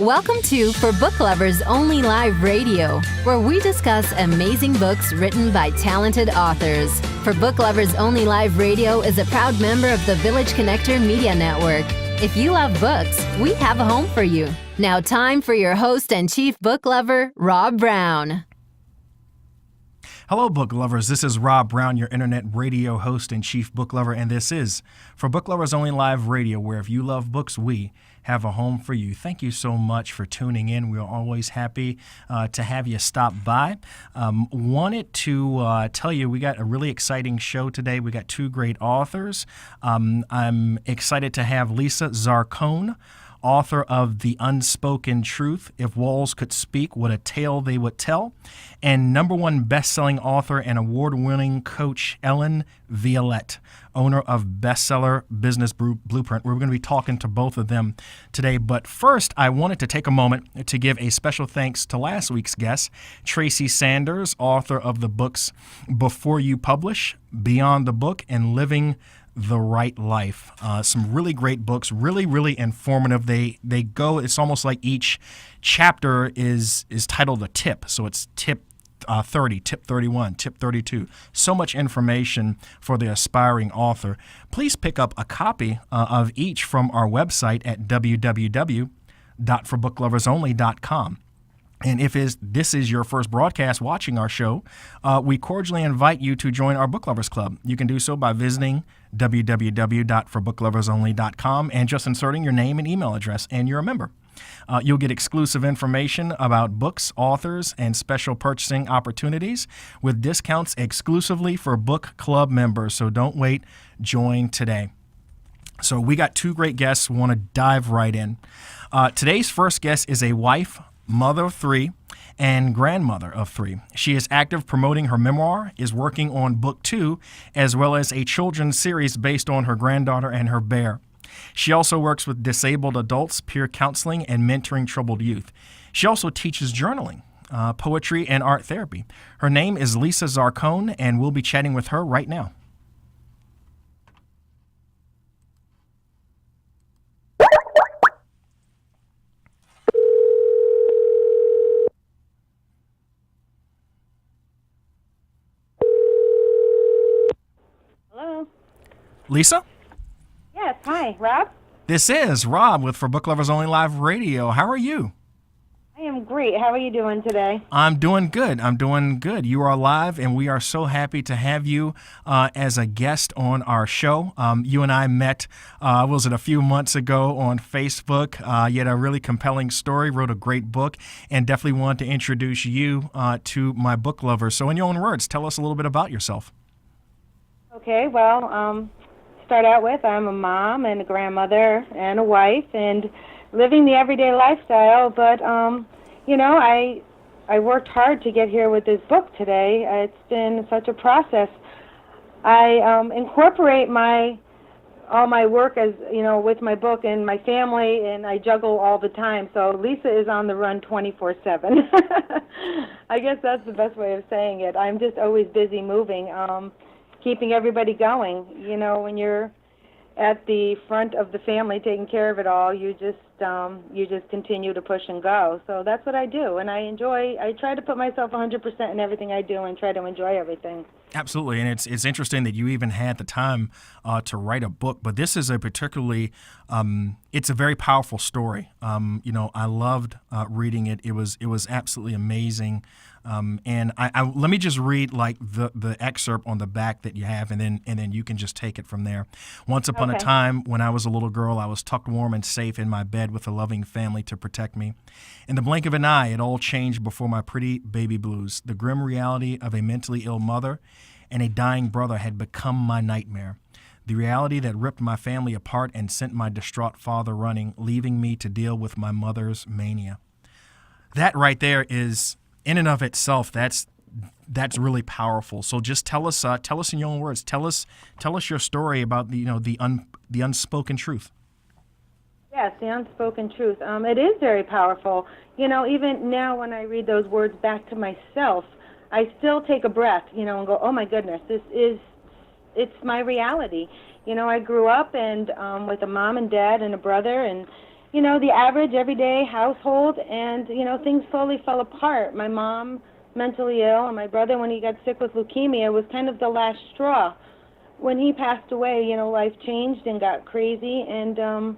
Welcome to For Book Lovers Only Live Radio, where we discuss amazing books written by talented authors. For Book Lovers Only Live Radio is a proud member of the Village Connector Media Network. If you love books, we have a home for you. Now time for your host and chief book lover, Rob Brown. Hello, book lovers. This is Rob Brown, your internet radio host and chief book lover, and this is For Book Lovers Only Live Radio, where if you love books, we have a home for you. Thank you so much for tuning in. We're always happy to have you stop by. Wanted to tell you we got a really exciting show today. We got two great authors. I'm excited to have Lisa Zarcone, author of The Unspoken Truth, If Walls Could Speak, What a Tale They Would Tell, and #1 best-selling author and award-winning coach Ellen Violette, owner of Bestseller Business Blueprint. We're going to be talking to both of them today. But first, I wanted to take a moment to give a special thanks to last week's guest, Tracy Sanders, author of the books Before You Publish, Beyond the Book, and Living the Right Life. Some really great books, really informative. They go, it's almost like each chapter is titled a tip. So it's tip 30, tip 31, tip 32. So much information for the aspiring author. Please pick up a copy of each from our website at www.forbookloversonly.com. And if this is your first broadcast watching our show, we cordially invite you to join our Book Lovers Club. You can do so by visiting www.forbookloversonly.com and just inserting your name and email address, and you're a member. You'll get exclusive information about books, authors, and special purchasing opportunities with discounts exclusively for book club members. So don't wait. Join today. So we got two great guests. We want to dive right in. Today's first guest is a wife, mother of three, and grandmother of three. She is active promoting her memoir, is working on book 2, as well as a children's series based on her granddaughter and her bear. She also works with disabled adults, peer counseling, and mentoring troubled youth. She also teaches journaling, poetry, and art therapy. Her name is Lisa Zarcone, and we'll be chatting with her right now. Hello. Lisa? Yes, hi, Rob. This is Rob with For Book Lovers Only Live Radio. How are you? I am great. How are you doing today? I'm doing good. You are live, and we are so happy to have you as a guest on our show. You and I met, was it a few months ago on Facebook? You had a really compelling story, wrote a great book, and definitely want to introduce you to my book lovers. So in your own words, tell us a little bit about yourself. Okay, well, start out with I'm a mom and a grandmother and a wife and living the everyday lifestyle, but I worked hard to get here with this book today. It's been such a process. I incorporate all my work as with my book and my family, and I juggle all the time. So Lisa is on the run 24/7. I guess that's the best way of saying it. I'm just always busy moving. Keeping everybody going. When you're at the front of the family taking care of it all, you just continue to push and go. So that's what I do, and I try to put myself 100% in everything I do and try to enjoy everything. Absolutely, and it's interesting that you even had the time to write a book, but this is a particularly, it's a very powerful story. I loved reading it. It was absolutely amazing. And I let me just read like the excerpt on the back that you have, and then you can just take it from there. Once upon a time, when I was a little girl, I was tucked warm and safe in my bed with a loving family to protect me. In the blink of an eye, it all changed before my pretty baby blues. The grim reality of a mentally ill mother and a dying brother had become my nightmare. The reality that ripped my family apart and sent my distraught father running, leaving me to deal with my mother's mania. That right there is, in and of itself, that's really powerful. So just tell us in your own words. Tell us your story about the unspoken truth. Yes, the unspoken truth. It is very powerful. Even now when I read those words back to myself, I still take a breath, and go, oh my goodness, it's my reality. I grew up and with a mom and dad and a brother, and the average everyday household, and, things slowly fell apart. My mom, mentally ill, and my brother, when he got sick with leukemia, was kind of the last straw. When he passed away, life changed and got crazy, and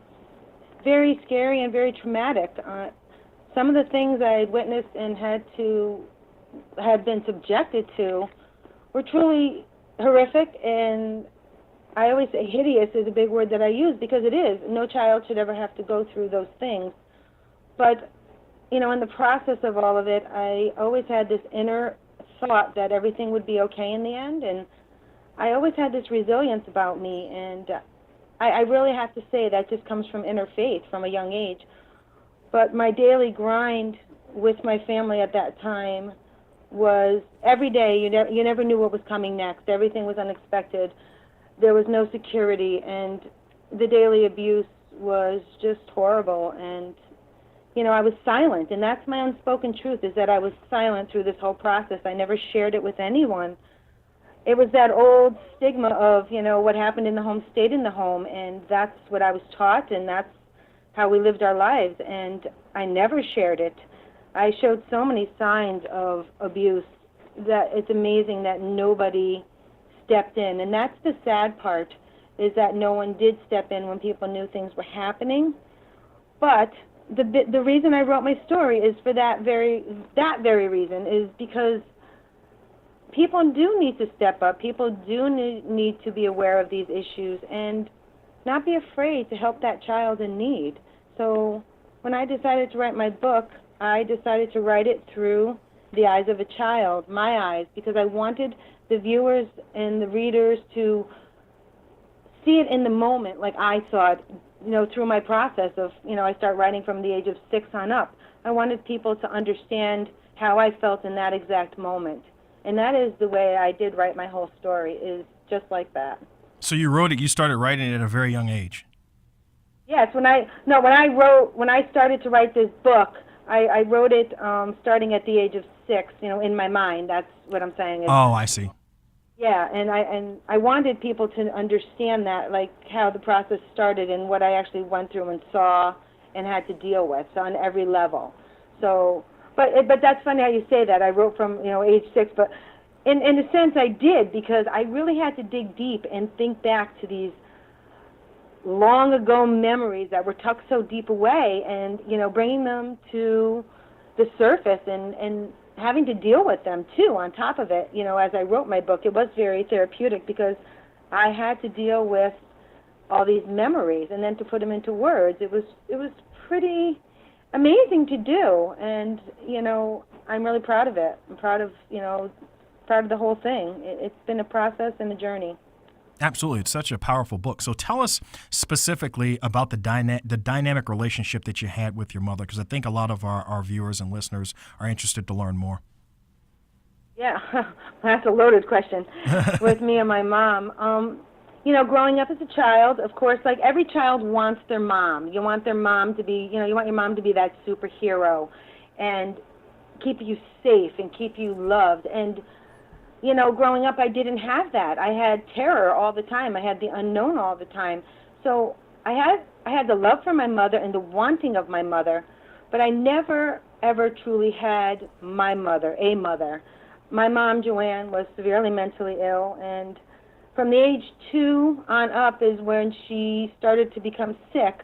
very scary and very traumatic. Some of the things I had witnessed and had been subjected to were truly horrific, and I always say hideous is a big word that I use because it is. No child should ever have to go through those things. But, in the process of all of it, I always had this inner thought that everything would be okay in the end, and I always had this resilience about me, and I really have to say that just comes from inner faith from a young age. But my daily grind with my family at that time was every day. You never knew what was coming next. Everything was unexpected. There was no security, and the daily abuse was just horrible. And, I was silent, and that's my unspoken truth, is that I was silent through this whole process. I never shared it with anyone. It was that old stigma of, what happened in the home stayed in the home, and that's what I was taught, and that's how we lived our lives, and I never shared it. I showed so many signs of abuse that it's amazing that nobody stepped in, and that's the sad part, is that no one did step in when people knew things were happening. But the reason I wrote my story is for that very reason, is because people do need to step up. People do need to be aware of these issues and not be afraid to help that child in need. So when I decided to write my book, I decided to write it through the eyes of a child, my eyes, because I wanted the viewers and the readers to see it in the moment like I saw it, through my process of, I start writing from the age of 6 on up. I wanted people to understand how I felt in that exact moment. And that is the way I did write my whole story, is just like that. So you started writing it at a very young age. Yes, when I started to write this book, I wrote it starting at the age of 6, in my mind. That's what I'm saying. Oh, I see. Yeah, and I wanted people to understand that, like how the process started and what I actually went through and saw and had to deal with, so on every level. So, but that's funny how you say that. I wrote from age 6, but in a sense I did, because I really had to dig deep and think back to these long ago memories that were tucked so deep away, and bringing them to the surface and having to deal with them too on top of it. As I wrote my book, it was very therapeutic because I had to deal with all these memories and then to put them into words. It was pretty amazing to do, and I'm really proud of it. I'm proud of the whole thing. It's been a process and a journey. Absolutely. It's such a powerful book. So tell us specifically about the dynamic relationship that you had with your mother, because I think a lot of our viewers and listeners are interested to learn more. Yeah, that's a loaded question. With me and my mom. Growing up as a child, of course, like every child wants their mom. You want their mom to be, you want your mom to be that superhero and keep you safe and keep you loved. And growing up, I didn't have that. I had terror all the time. I had the unknown all the time. So I had the love for my mother and the wanting of my mother, but I never, ever truly had my mother, a mother. My mom, Joanne, was severely mentally ill, and from the age 2 on up is when she started to become sick.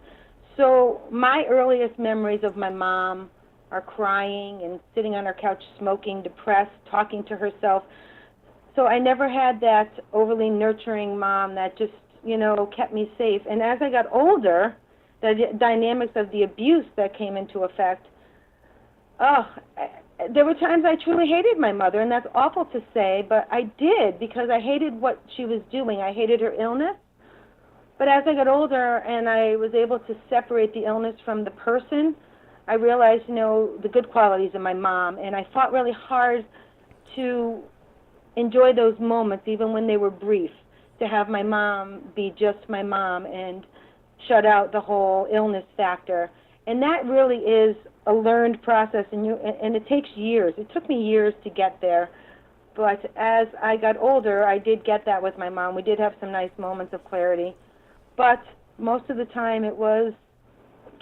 So my earliest memories of my mom are crying and sitting on her couch smoking, depressed, talking to herself. So I never had that overly nurturing mom that just, kept me safe. And as I got older, the dynamics of the abuse that came into effect, there were times I truly hated my mother, and that's awful to say, but I did, because I hated what she was doing. I hated her illness. But as I got older and I was able to separate the illness from the person, I realized, the good qualities of my mom, and I fought really hard to enjoy those moments, even when they were brief, to have my mom be just my mom and shut out the whole illness factor. And that really is a learned process, and it takes years. It took me years to get there. But as I got older, I did get that with my mom. We did have some nice moments of clarity. But most of the time it was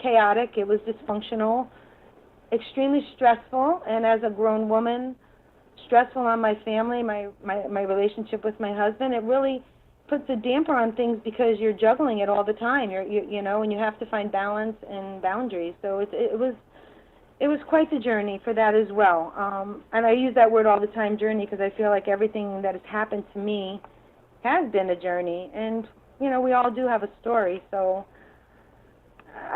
chaotic. It was dysfunctional, extremely stressful, and as a grown woman, stressful on my family, my relationship with my husband. It really puts a damper on things because you're juggling it all the time. You know, and you have to find balance and boundaries. So it was quite the journey for that as well. And I use that word all the time, journey, because I feel like everything that has happened to me has been a journey. And you know, we all do have a story. So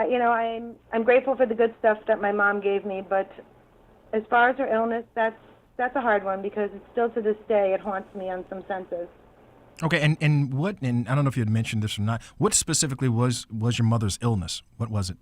you know, I'm grateful for the good stuff that my mom gave me, but as far as her illness, that's a hard one because it's still to this day it haunts me on some senses. Okay, and what? And I don't know if you had mentioned this or not. What specifically was your mother's illness? What was it?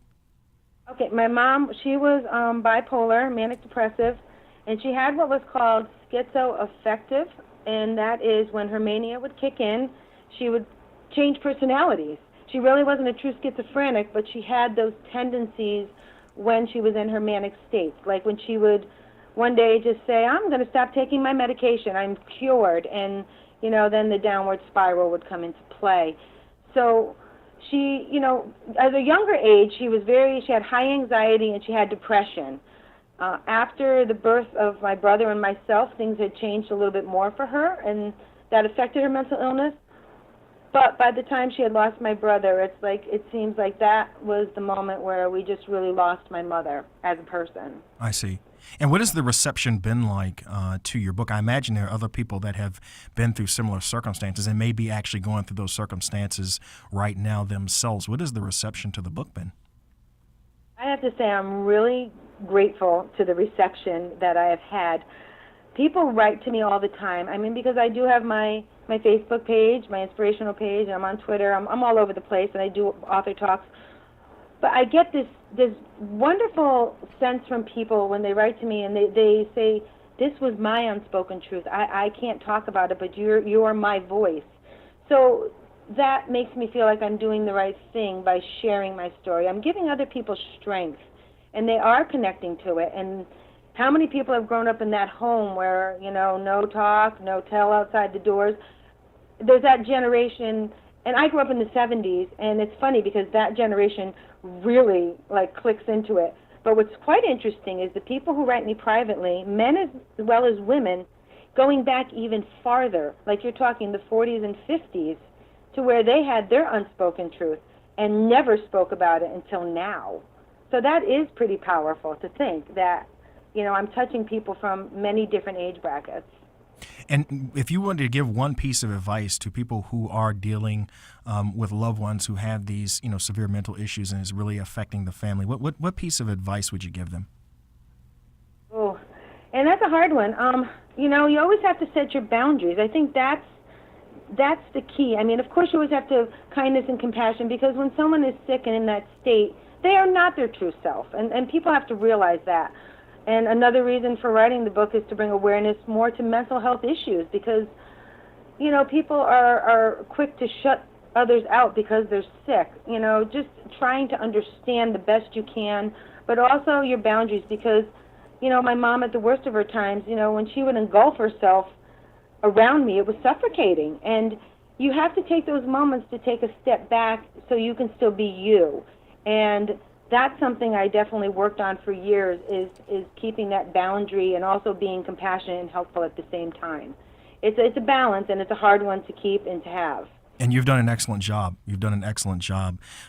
Okay, my mom, she was bipolar, manic depressive, and she had what was called schizoaffective, and that is when her mania would kick in, she would change personalities. She really wasn't a true schizophrenic, but she had those tendencies when she was in her manic state. Like when she would one day just say, I'm going to stop taking my medication, I'm cured, and, you know, then the downward spiral would come into play. So she, you know, at a younger age, she had high anxiety and she had depression. After the birth of my brother and myself, things had changed a little bit more for her, and that affected her mental illness. But by the time she had lost my brother, it seems like that was the moment where we just really lost my mother as a person. I see. And what has the reception been like to your book? I imagine there are other people that have been through similar circumstances and may be actually going through those circumstances right now themselves. What has the reception to the book been? I have to say I'm really grateful to the reception that I have had. People write to me all the time. I mean, because I do have my Facebook page, my inspirational page, and I'm on Twitter. I'm all over the place, and I do author talks. But I get this wonderful sense from people when they write to me and they say, this was my unspoken truth. I can't talk about it, but you're my voice. So that makes me feel like I'm doing the right thing by sharing my story. I'm giving other people strength, and they are connecting to it. And how many people have grown up in that home where, you know, no talk, no tell outside the doors? There's that generation, and I grew up in the 70s, and it's funny because that generation really, clicks into it. But what's quite interesting is the people who write me privately, men as well as women, going back even farther, like you're talking the 40s and 50s, to where they had their unspoken truth and never spoke about it until now. So that is pretty powerful to think that, you know, I'm touching people from many different age brackets. And if you wanted to give one piece of advice to people who are dealing with loved ones who have these, you know, severe mental issues and is really affecting the family, what piece of advice would you give them? Oh, and that's a hard one. You know, you always have to set your boundaries. I think that's the key. I mean, of course, you always have to have kindness and compassion because when someone is sick and in that state, they are not their true self, and people have to realize that. And another reason for writing the book is to bring awareness more to mental health issues because, you know, people are quick to shut others out because they're sick. You know, just trying to understand the best you can, but also your boundaries because, you know, my mom at the worst of her times, you know, when she would engulf herself around me, it was suffocating. And you have to take those moments to take a step back so you can still be you. And that's something I definitely worked on for years is keeping that boundary and also being compassionate and helpful at the same time. It's a balance, and it's a hard one to keep and to have. And you've done an excellent job.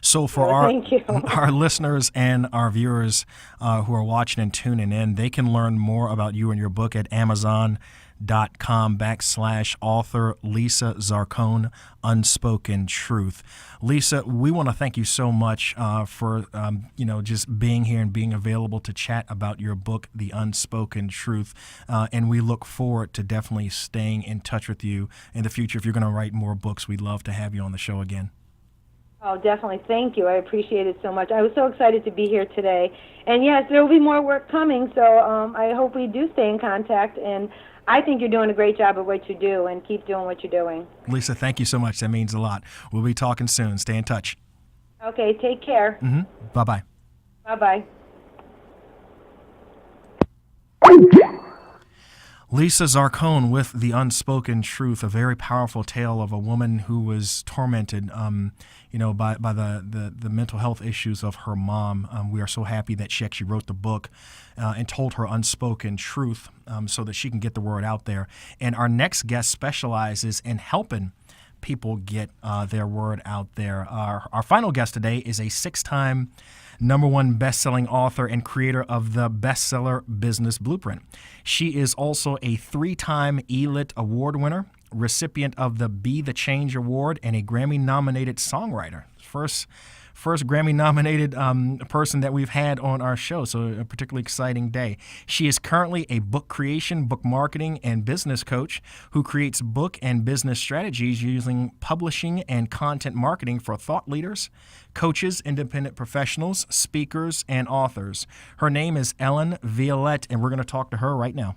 So for Thank you. our listeners and our viewers who are watching and tuning in, they can learn more about you and your book at Amazon.com/author Lisa Zarcone, Unspoken Truth. Lisa, we want to thank you so much for just being here and being available to chat about your book, The Unspoken Truth. And we look forward to definitely staying in touch with you in the future. If you're going to write more books, we'd love to have you on the show again. Oh, definitely. Thank you. I appreciate it so much. I was so excited to be here today. And yes, there will be more work coming, so I hope we do stay in contact. And I think you're doing a great job at what you do, and keep doing what you're doing. Lisa, thank you so much. That means a lot. We'll be talking soon. Stay in touch. Okay, take care. Mm-hmm. Bye-bye. Bye-bye. Lisa Zarcone with The Unspoken Truth, a very powerful tale of a woman who was tormented, by the mental health issues of her mom. We are so happy that she actually wrote the book and told her unspoken truth so that she can get the word out there. And our next guest specializes in helping people get their word out there. Our final guest today is a 6-time #1 best-selling author and creator of the Bestseller Business Blueprint. She is also a 3-time ELIT Award winner, recipient of the Be the Change Award, and a Grammy-nominated songwriter. First Grammy-nominated person that we've had on our show, so a particularly exciting day. She is currently a book creation, book marketing, and business coach who creates book and business strategies using publishing and content marketing for thought leaders, coaches, independent professionals, speakers, and authors. Her name is Ellen Violette, and we're going to talk to her right now.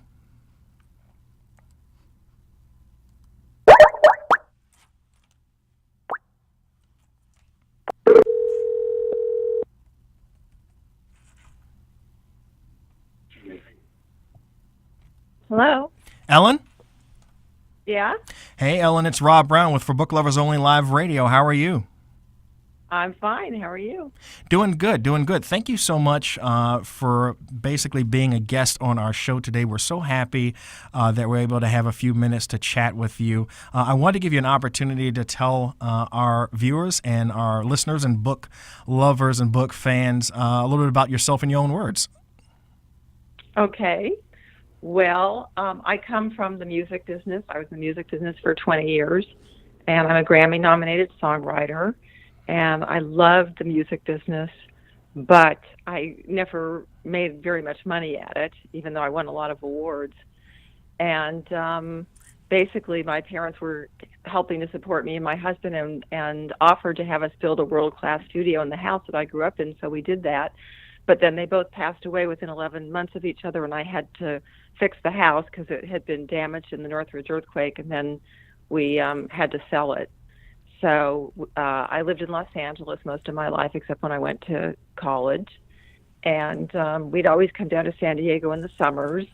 Hello. Ellen? Yeah, Hey, Ellen, it's Rob Brown with For Book Lovers Only Live Radio. How are you? I'm fine. How are you? Doing good. Thank you so much for basically being a guest on our show today. We're so happy that we're able to have a few minutes to chat with you. I want to give you an opportunity to tell our viewers and our listeners and book lovers and book fans a little bit about yourself in your own words. Okay. Well, I come from the music business. I was in the music business for 20 years, and I'm a Grammy-nominated songwriter, and I loved the music business, but I never made very much money at it, even though I won a lot of awards. And basically, my parents were helping to support me and my husband and offered to have us build a world-class studio in the house that I grew up in, so we did that. But then they both passed away within 11 months of each other, and I had to fix the house because it had been damaged in the Northridge earthquake, and then we had to sell it. So I lived in Los Angeles most of my life, except when I went to college. And we'd always come down to San Diego in the summers.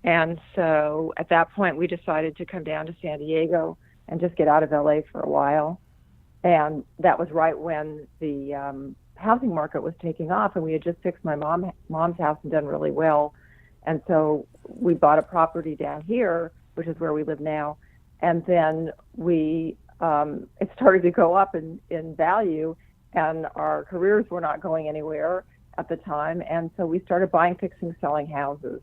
And so at that point, we decided to come down to San Diego and just get out of LA for a while. And that was right when the housing market was taking off, and we had just fixed my mom's house and done really well. And so we bought a property down here, which is where we live now. And then it started to go up in value, and our careers were not going anywhere at the time. And so we started buying, fixing, selling houses.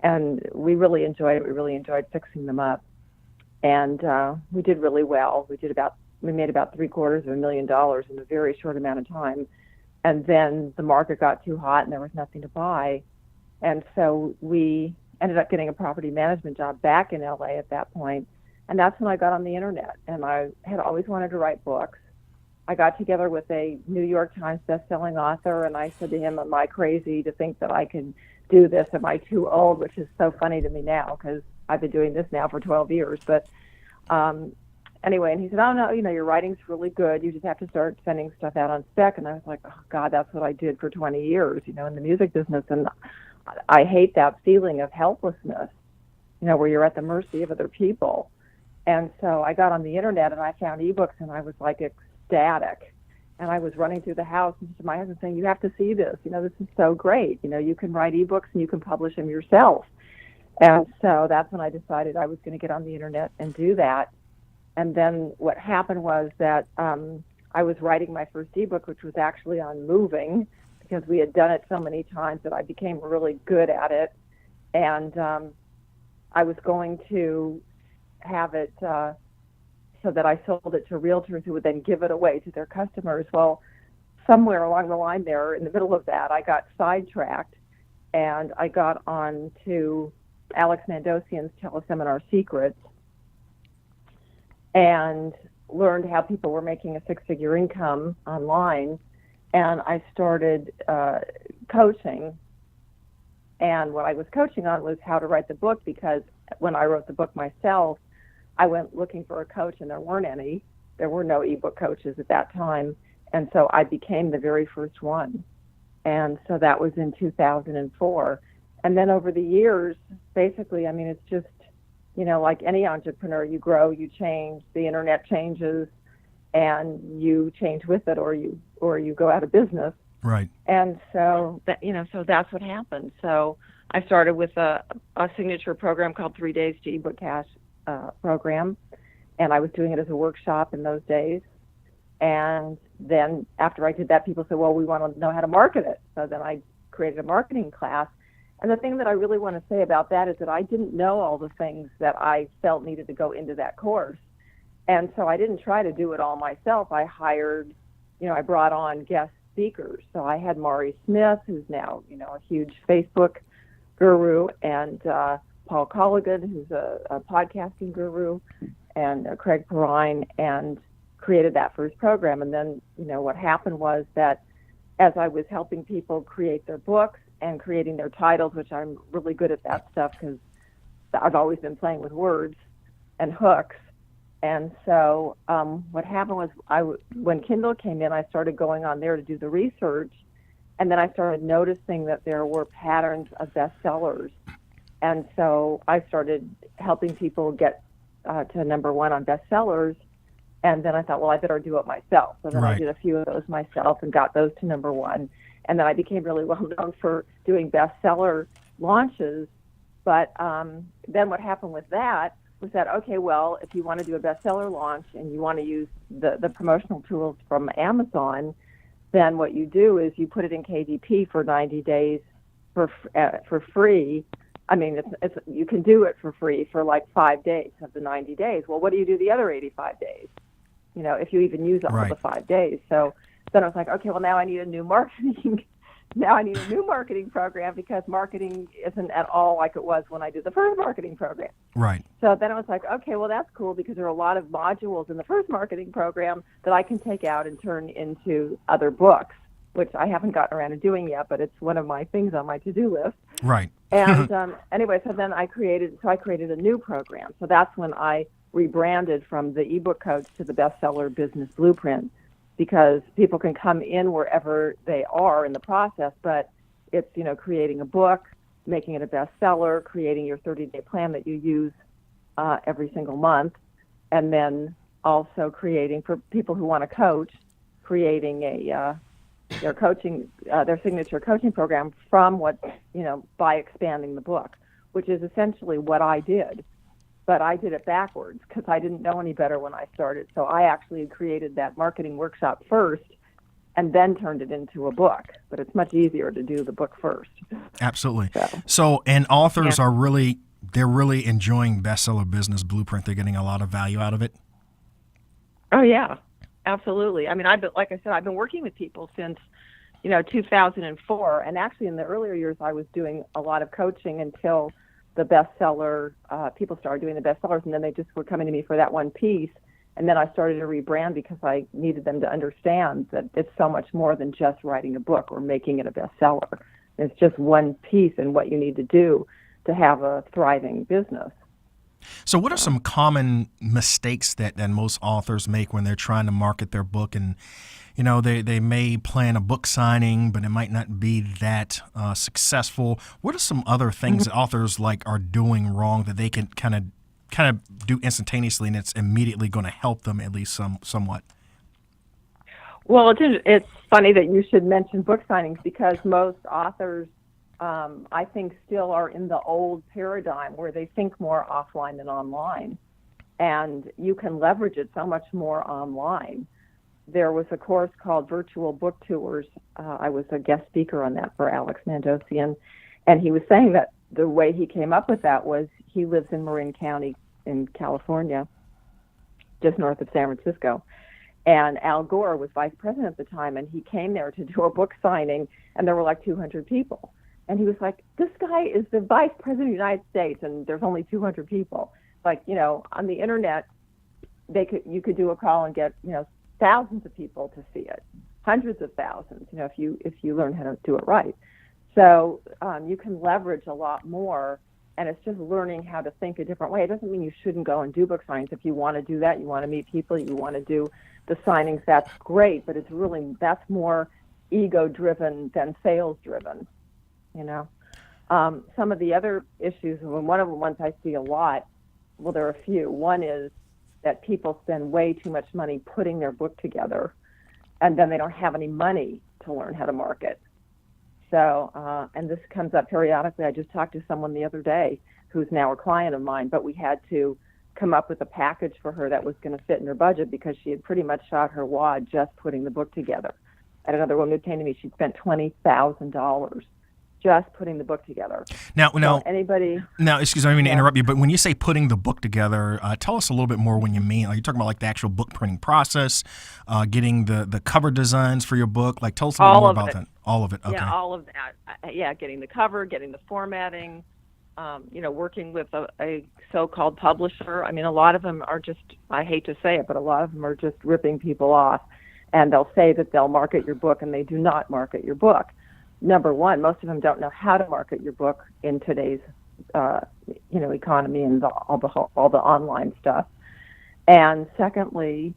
And we really enjoyed it. We really enjoyed fixing them up. And we did really well. We made about $750,000 in a very short amount of time. And then the market got too hot and there was nothing to buy. And so we ended up getting a property management job back in LA at that point. And that's when I got on the internet. And I had always wanted to write books. I got together with a New York Times bestselling author, and I said to him, am I crazy to think that I can do this? Am I too old? Which is so funny to me now because I've been doing this now for 12 years. But anyway, and he said, oh, no, your writing's really good. You just have to start sending stuff out on spec. And I was like, oh, God, that's what I did for 20 years, in the music business. And I hate that feeling of helplessness, where you're at the mercy of other people. And so I got on the internet and I found ebooks, and I was like ecstatic. And I was running through the house and to my husband saying, you have to see this. This is so great. You can write ebooks and you can publish them yourself. And so that's when I decided I was going to get on the internet and do that. And then what happened was that I was writing my first ebook, which was actually on moving, because we had done it so many times that I became really good at it. And I was going to have it so that I sold it to realtors who would then give it away to their customers. Well, somewhere along the line there, in the middle of that, I got sidetracked, and I got on to Alex Mandosian's teleseminar Secrets, and learned how people were making a 6-figure income online. And I started coaching. And what I was coaching on was how to write the book, because when I wrote the book myself, I went looking for a coach, and there weren't any. There were no ebook coaches at that time. And so I became the very first one. And so that was in 2004. And then over the years, basically, it's just like any entrepreneur, you grow, you change, the internet changes, and you change with it, or you go out of business. Right. And so so that's what happened. So I started with a signature program called 3 Days to Ebook Cash program, and I was doing it as a workshop in those days. And then after I did that, people said, well, we want to know how to market it. So then I created a marketing class. And the thing that I really want to say about that is that I didn't know all the things that I felt needed to go into that course. And so I didn't try to do it all myself. I hired, I brought on guest speakers. So I had Maury Smith, who's now, a huge Facebook guru, and Paul Colligan, who's a podcasting guru, and Craig Perrine, and created that first program. And then, what happened was that as I was helping people create their books and creating their titles, which I'm really good at that stuff because I've always been playing with words and hooks. And so what happened was when Kindle came in, I started going on there to do the research. And then I started noticing that there were patterns of bestsellers. And so I started helping people get to number one on bestsellers. And then I thought, well, I better do it myself. So then I did a few of those myself and got those to number one. And then I became really well known for doing bestseller launches. But then what happened with that was that, okay, well, if you want to do a bestseller launch and you want to use the promotional tools from Amazon, then what you do is you put it in KDP for 90 days for free. I mean, you can do it for free for like 5 days of the 90 days. Well, what do you do the other 85 days? If you even use all the 5 days. So then I was like, okay, well, now I need a new marketing. Now I need a new marketing program because marketing isn't at all like it was when I did the first marketing program. Right. So then I was like, okay, well, that's cool because there are a lot of modules in the first marketing program that I can take out and turn into other books, which I haven't gotten around to doing yet, but it's one of my things on my to-do list. Right. And anyway, so then I created a new program. So that's when I rebranded from the ebook coach to the bestseller business blueprint, because people can come in wherever they are in the process, but it's, creating a book, making it a bestseller, creating your 30-day plan that you use every single month, and then also creating, for people who want to coach, creating their signature coaching program from by expanding the book, which is essentially what I did. But I did it backwards because I didn't know any better when I started. So I actually created that marketing workshop first and then turned it into a book. But it's much easier to do the book first. Absolutely. So and authors are really enjoying Bestseller Business Blueprint. They're getting a lot of value out of it. Oh, yeah, absolutely. I mean, I've been working with people since, 2004. And actually in the earlier years, I was doing a lot of coaching until the bestseller, people started doing the bestsellers, and then they just were coming to me for that one piece. And then I started to rebrand because I needed them to understand that it's so much more than just writing a book or making it a bestseller. It's just one piece in what you need to do to have a thriving business. So what are some common mistakes that most authors make when they're trying to market their book? And, they may plan a book signing, but it might not be that successful. What are some other things that authors are doing wrong that they can kind of do instantaneously, and it's immediately going to help them at least somewhat? Well, it's funny that you should mention book signings because most authors, I think, still are in the old paradigm where they think more offline than online. And you can leverage it so much more online. There was a course called Virtual Book Tours. I was a guest speaker on that for Alex Mandosian. And he was saying that the way he came up with that was he lives in Marin County in California, just north of San Francisco. And Al Gore was vice president at the time, and he came there to do a book signing, and there were like 200 people. And he was like, this guy is the vice president of the United States, and there's only 200 people. On the internet, you could do a call and get, thousands of people to see it, hundreds of thousands, if you learn how to do it right. So you can leverage a lot more, and it's just learning how to think a different way. It doesn't mean you shouldn't go and do book signings. If you want to do that, you want to meet people, you want to do the signings, that's great, but that's more ego-driven than sales-driven, Some of the other issues, and one of the ones I see a lot, well, there are a few. One is that people spend way too much money putting their book together, and then they don't have any money to learn how to market. So, and this comes up periodically. I just talked to someone the other day who's now a client of mine, but we had to come up with a package for her that was going to fit in her budget because she had pretty much shot her wad just putting the book together. I had another woman who came to me, she'd spent $20,000 just putting the book together. Now, excuse me, I mean to interrupt you, but when you say putting the book together, tell us a little bit more what you mean. Like, you're talking about like the actual book printing process, getting the cover designs for your book. Like, tell us a little more about that. All of it. Okay. Yeah, all of that. Yeah, getting the cover, getting the formatting, working with a so-called publisher. I mean, a lot of them are just, I hate to say it, but a lot of them are just ripping people off. And they'll say that they'll market your book, and they do not market your book. Number one, most of them don't know how to market your book in today's, economy and all the online stuff. And secondly,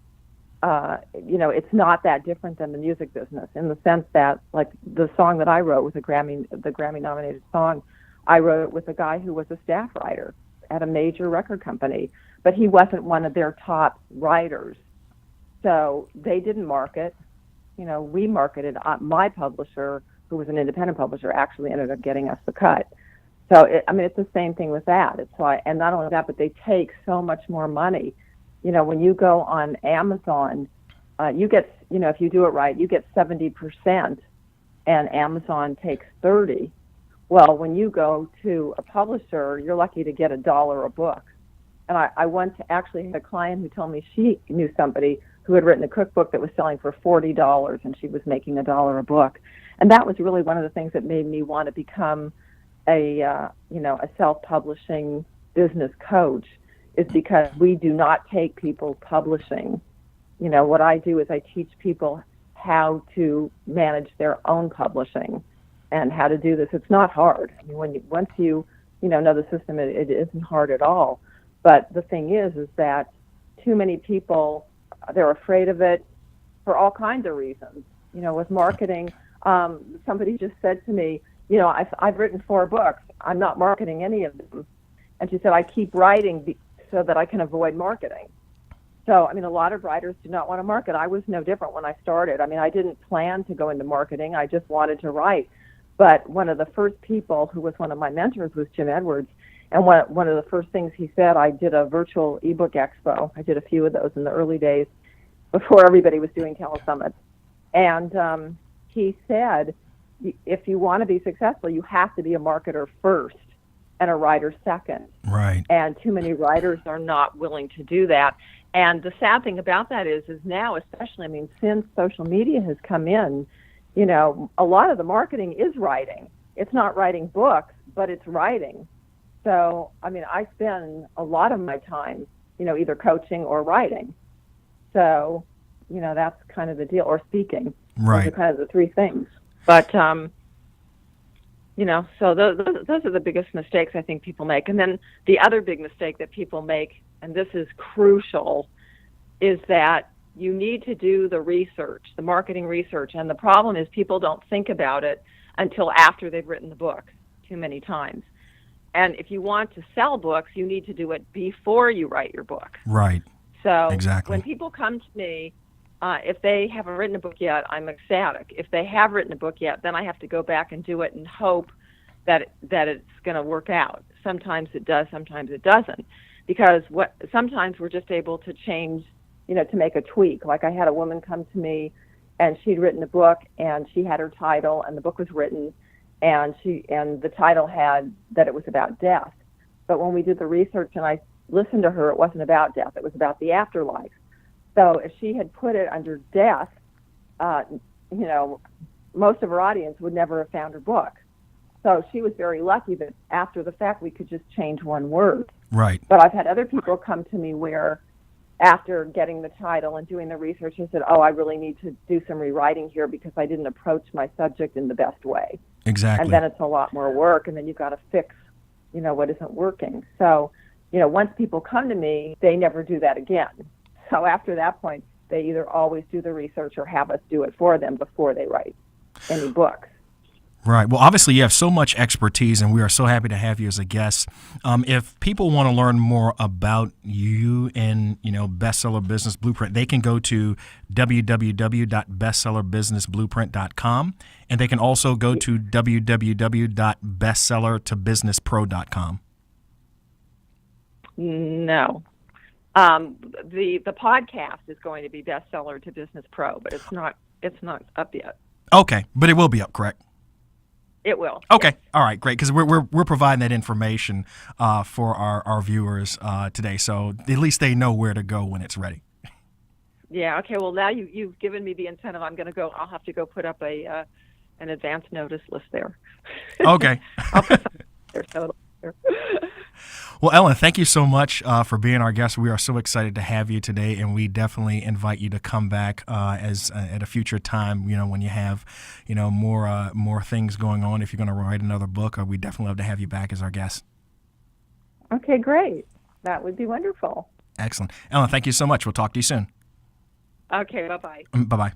it's not that different than the music business in the sense that, like, the song that I wrote with the Grammy-nominated song, I wrote it with a guy who was a staff writer at a major record company, but he wasn't one of their top writers. So they didn't market. We marketed. My publisher, who was an independent publisher, actually ended up getting us the cut. So, it's the same thing with that. It's why, and not only that, but they take so much more money. When you go on Amazon, you get, if you do it right, you get 70%, and Amazon takes 30%. Well, when you go to a publisher, you're lucky to get $1 a book. And I once actually had a client who told me she knew somebody who had written a cookbook that was selling for $40, and she was making $1 a book. And that was really one of the things that made me want to become a self-publishing business coach, is because we do not take people publishing. What I do is I teach people how to manage their own publishing and how to do this. It's not hard. I mean, once you know the system, it isn't hard at all. But the thing is that too many people, they're afraid of it for all kinds of reasons. With marketing, somebody just said to me, I've written 4 books. I'm not marketing any of them. And she said, I keep writing so that I can avoid marketing. So, a lot of writers do not want to market. I was no different when I started. I didn't plan to go into marketing. I just wanted to write. But one of the first people who was one of my mentors was Jim Edwards. And one of the first things he said, I did a virtual Ebook expo. I did a few of those in the early days before everybody was doing telesummits. And he said, if you want to be successful, you have to be a marketer first and a writer second. Right. And too many writers are not willing to do that. And the sad thing about that is now, especially, since social media has come in, a lot of the marketing is writing. It's not writing books, but it's writing. So, I spend a lot of my time, either coaching or writing. So, that's kind of the deal, or speaking. Right. Those are kind of the 3 things. But, so those are the biggest mistakes I think people make. And then the other big mistake that people make, and this is crucial, is that you need to do the research, the marketing research. And the problem is people don't think about it until after they've written the book too many times. And if you want to sell books, you need to do it before you write your book. Right. So exactly. When people come to me, if they haven't written a book yet, I'm ecstatic. If they have written a book yet, then I have to go back and do it and hope that it's going to work out. Sometimes it does, sometimes it doesn't. Because sometimes we're just able to change, to make a tweak. Like I had a woman come to me, and she'd written a book, and she had her title, and the book was written, and the title had that it was about death. But when we did the research and I listened to her, it wasn't about death. It was about the afterlife. So if she had put it under death, most of her audience would never have found her book. So she was very lucky that after the fact we could just change one word. Right. But I've had other people come to me where after getting the title and doing the research, they said, I really need to do some rewriting here because I didn't approach my subject in the best way. Exactly. And then it's a lot more work, and then you've got to fix, what isn't working. So, once people come to me, they never do that again. So after that point, they either always do the research or have us do it for them before they write any books. Right. Well, obviously, you have so much expertise, and we are so happy to have you as a guest. If people want to learn more about you and Bestseller Business Blueprint, they can go to www.bestsellerbusinessblueprint.com, and they can also go to www.bestsellertobusinesspro.com. No. The podcast is going to be Bestseller to Business Pro, but it's not up yet. Okay, but it will be up, correct? It will. Okay. Yes. All right. Great. Because we're providing that information for our viewers today, so at least they know where to go when it's ready. Yeah. Okay. Well, now you've given me the incentive. I'll have to go put up an advance notice list there. Okay. I'll put something there so it'll be there. Well, Ellen, thank you so much for being our guest. We are so excited to have you today, and we definitely invite you to come back at a future time. When you have, more things going on. If you're going to write another book, we definitely love to have you back as our guest. Okay, great. That would be wonderful. Excellent, Ellen. Thank you so much. We'll talk to you soon. Okay. Bye-bye. Bye-bye.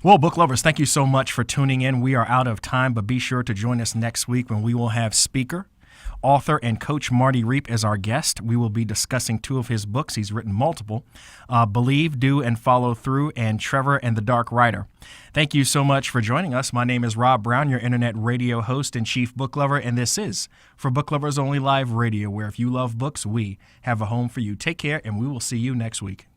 Well, book lovers, thank you so much for tuning in. We are out of time, but be sure to join us next week when we will have speaker, author, and coach Marty Reep as our guest. We will be discussing 2 of his books. He's written multiple, Believe, Do, and Follow Through, and Trevor and the Dark Rider. Thank you so much for joining us. My name is Rob Brown, your internet radio host and chief book lover, and this is For Book Lovers Only Live Radio, where if you love books, we have a home for you. Take care, and we will see you next week.